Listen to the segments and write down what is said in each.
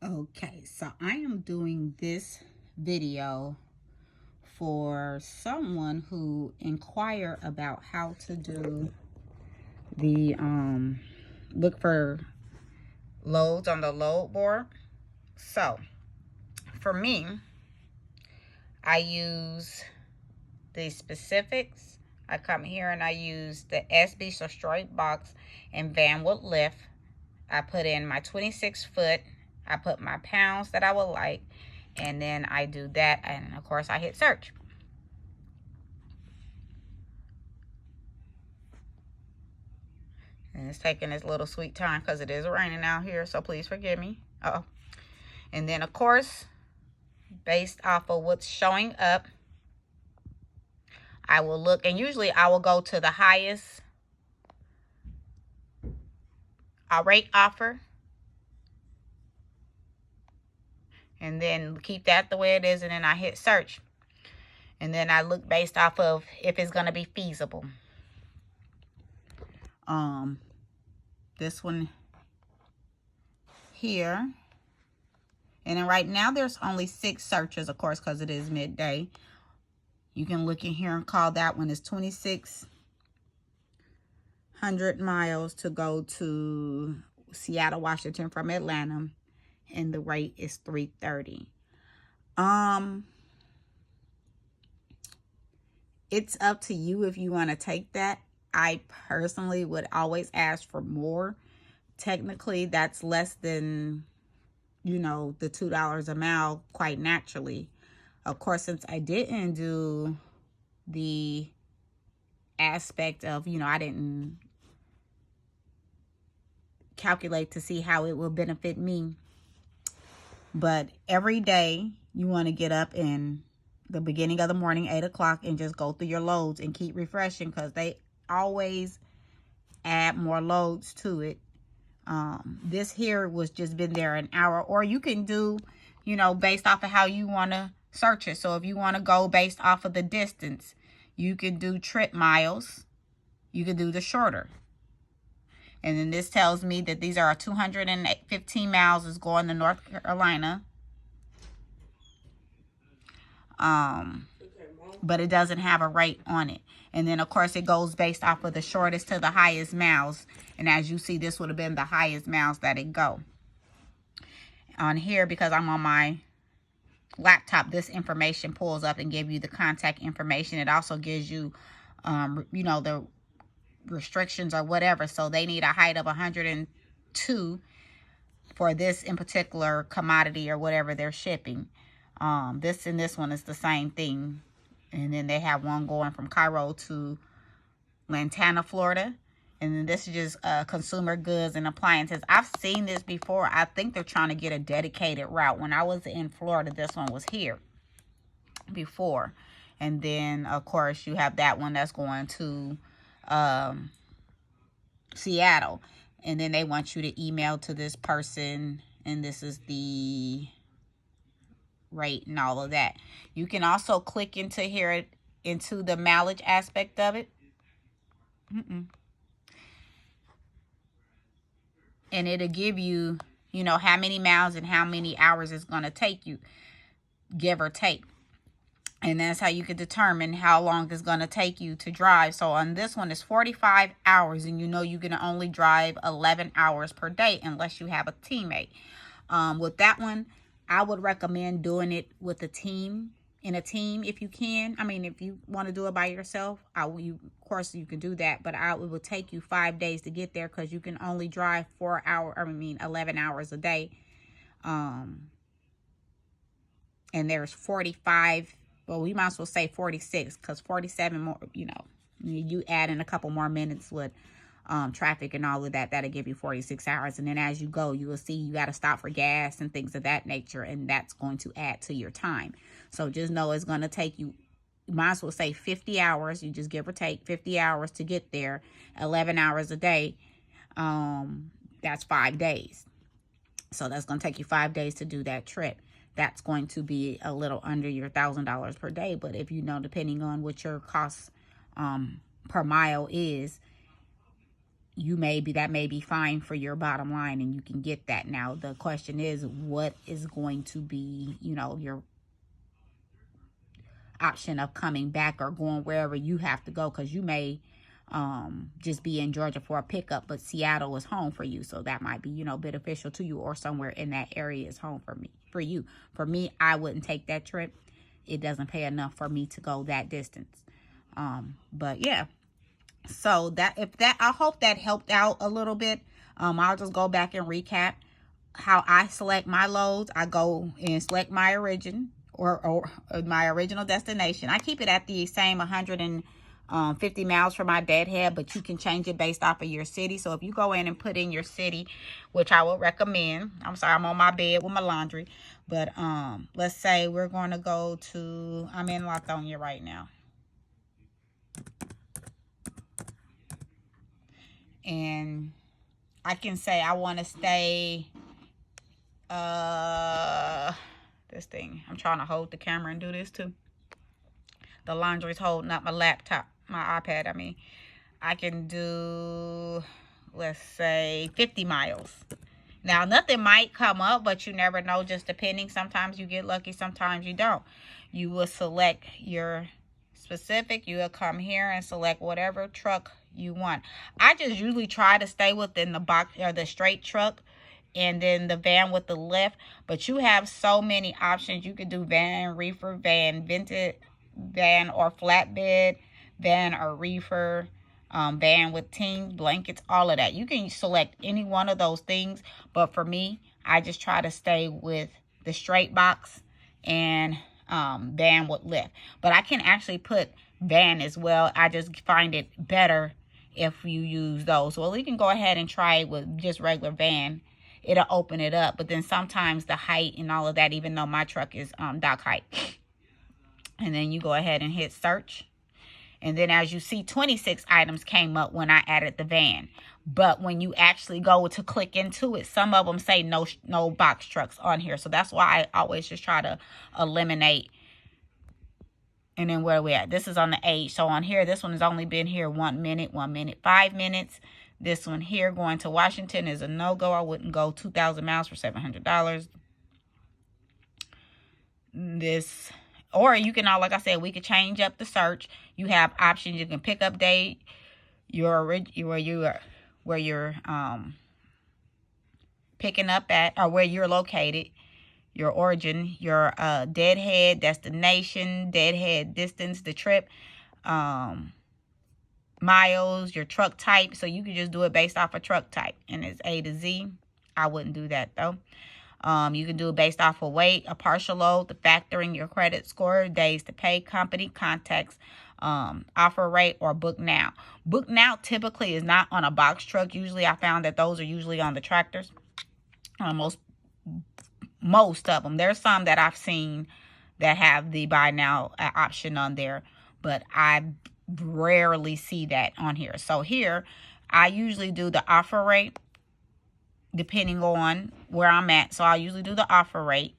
Okay, so I am doing this video for someone who inquired about how to do the look for loads on the load board. So for me, I use the specifics. I come here and I use the SB, so straight box and van with lift. I put in my 26 foot. I put my pounds that I would like, and then I do that, and of course I hit search. And it's taking its little sweet time because it is raining out here, so please forgive me. And then of course, based off of what's showing up, I will look, and usually I will go to the highest rate offer, and then keep that the way it is, and then I hit search. And then I look based off of if it's going to be feasible. This one here. And then right now there's only 6 searches, of course, because it is midday. You can look in here and call that one is 2,600 miles to go to Seattle, Washington from Atlanta. And the rate is $330. It's up to you if you want to take that. I personally would always ask for more. Technically, that's less than, the $2 a mile quite naturally. Of course, since I didn't do the aspect of, I didn't calculate to see how it will benefit me. But every day you want to get up in the beginning of the morning, 8 o'clock, and just go through your loads and keep refreshing, because they always add more loads to it. This here was just been there an hour, or you can do, based off of how you want to search it. So if you want to go based off of the distance, you can do trip miles. You can do the shorter. And then this tells me that these are 215 miles is going to North Carolina. But it doesn't have a rate on it. And then, of course, it goes based off of the shortest to the highest miles. And as you see, this would have been the highest miles that it go. On here, because I'm on my laptop, this information pulls up and give you the contact information. It also gives you, the restrictions or whatever. So they need a height of 102 for this in particular commodity or whatever they're shipping. This and this one is the same thing. And then they have one going from Cairo to Lantana, Florida. And then this is just consumer goods and appliances. I've seen this before. I think they're trying to get a dedicated route. When I was in Florida, this one was here before. And then, of course, you have that one that's going to Seattle. And then they want you to email to this person. And this is the rate and all of that. You can also click into here, into the mileage aspect of it. And it'll give you, how many miles and how many hours it's going to take you, give or take. And that's how you can determine how long it's going to take you to drive. So on this one, it's 45 hours. And you can only drive 11 hours per day unless you have a teammate. With that one, I would recommend doing it with a team, in a team if you can. I mean, if you want to do it by yourself, of course you can do that. But it will take you 5 days to get there, because you can only drive 11 hours a day. And there's 45, well, we might as well say 46, because 47 more, you add in a couple more minutes with traffic and all of that, that'll give you 46 hours. And then as you go, you will see you got to stop for gas and things of that nature, and that's going to add to your time. So just know it's going to take you might as well say 50 hours. You just give or take 50 hours to get there, 11 hours a day. That's 5 days. So that's going to take you 5 days to do that trip. That's going to be a little under your $1,000 per day. But if depending on what your cost per mile is, that may be fine for your bottom line, and you can get that. Now the question is, what is going to be, you know, your option of coming back or going wherever you have to go, because you may just be in Georgia for a pickup, but Seattle is home for you, so that might be, you know, beneficial to you, or somewhere in that area is home for you. For me, I wouldn't take that trip. It doesn't pay enough for me to go that distance. But yeah, so I hope that helped out a little bit. I'll just go back and recap how I select my loads. I go and select my origin or my original destination. I keep it at the same 150 miles from my deadhead, but you can change it based off of your city. So if you go in and put in your city, which I would recommend, I'm sorry, I'm on my bed with my laundry, but let's say we're going to go to, I'm in Lithonia right now. And I can say I want to stay, this thing, I'm trying to hold the camera and do this too. The laundry's holding up my laptop, my iPad, I mean. I can do, let's say, 50 miles. Now, nothing might come up, but you never know, just depending. Sometimes you get lucky, sometimes you don't. You will select your specific. You will come here and select whatever truck you want. I just usually try to stay within the box or the straight truck, and then the van with the lift. But you have so many options. You could do van, reefer, van, vented, van or flatbed, van or reefer, van with teams, blankets, all of that. You can select any one of those things. But for me, I just try to stay with the straight box and van with lift. But I can actually put van as well. I just find it better if you use those. Well, you can go ahead and try it with just regular van. It'll open it up. But then sometimes the height and all of that, even though my truck is dock height. And then you go ahead and hit search. And then as you see, 26 items came up when I added the van. But when you actually go to click into it, some of them say no box trucks on here. So that's why I always just try to eliminate. And then where are we at? This is on the age. So on here, this one has only been here 1 minute, 1 minute, 5 minutes. This one here, going to Washington, is a no-go. I wouldn't go 2,000 miles for $700. This, or you can, like I said, we could change up the search. You have options. You can pick up date, where you're picking up at, or where you're located, your origin, your deadhead, destination, deadhead distance, the trip, miles, your truck type. So you can just do it based off of truck type, and it's A to Z. I wouldn't do that though. You can do it based off of weight, a partial load, the factoring, your credit score, days to pay, company, contacts, offer rate, or book now. Book now typically is not on a box truck. Usually I found that those are usually on the tractors. Most of them. There's some that I've seen that have the buy now option on there, but I rarely see that on here. So here, I usually do the offer rate depending on where I'm at. So I usually do the offer rate.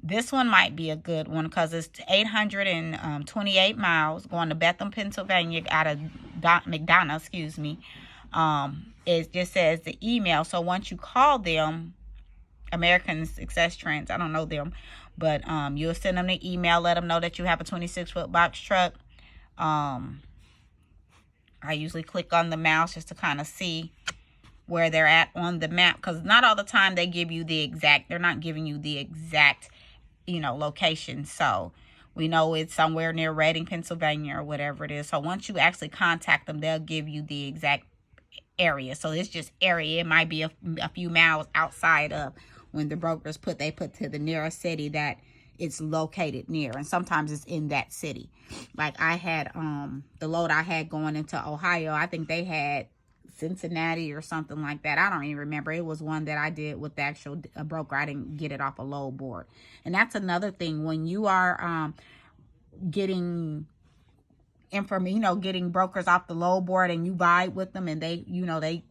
This one might be a good one because it's 828 miles going to Bethlehem, Pennsylvania, out of McDonough, excuse me. It just says the email. So once you call them, American Success Trends, I don't know them, but you'll send them the email, let them know that you have a 26-foot box truck. I usually click on the mouse just to kind of see where they're at on the map, because not all the time they give you the exact, they're not giving you the exact, location. So we know it's somewhere near Reading, Pennsylvania, or whatever it is. So once you actually contact them, they'll give you the exact area. So it's just area. It might be a few miles outside of when the brokers they put to the nearest city that it's located near, and sometimes it's in that city. Like I had the load I had going into Ohio, I think they had Cincinnati or something like that. I don't even remember. It was one that I did with the actual broker. I didn't get it off a load board. And that's another thing, when you are getting information, getting brokers off the load board and you buy with them and they, they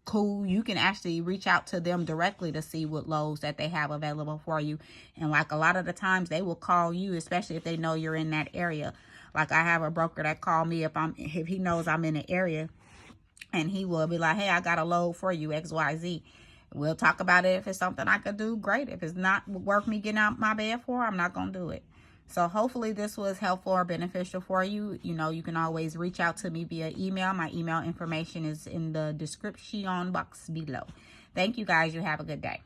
cool, you can actually reach out to them directly to see what loads that they have available for you. And like a lot of the times they will call you, especially if they know you're in that area. Like I have a broker that called me if he knows I'm in the area. And he will be like, hey, I got a load for you, XYZ. We'll talk about it. If it's something I could do, great. If it's not worth me getting out my bed for, I'm not going to do it. So hopefully this was helpful or beneficial for you. You know, you can always reach out to me via email. My email information is in the description box below. Thank you guys. You have a good day.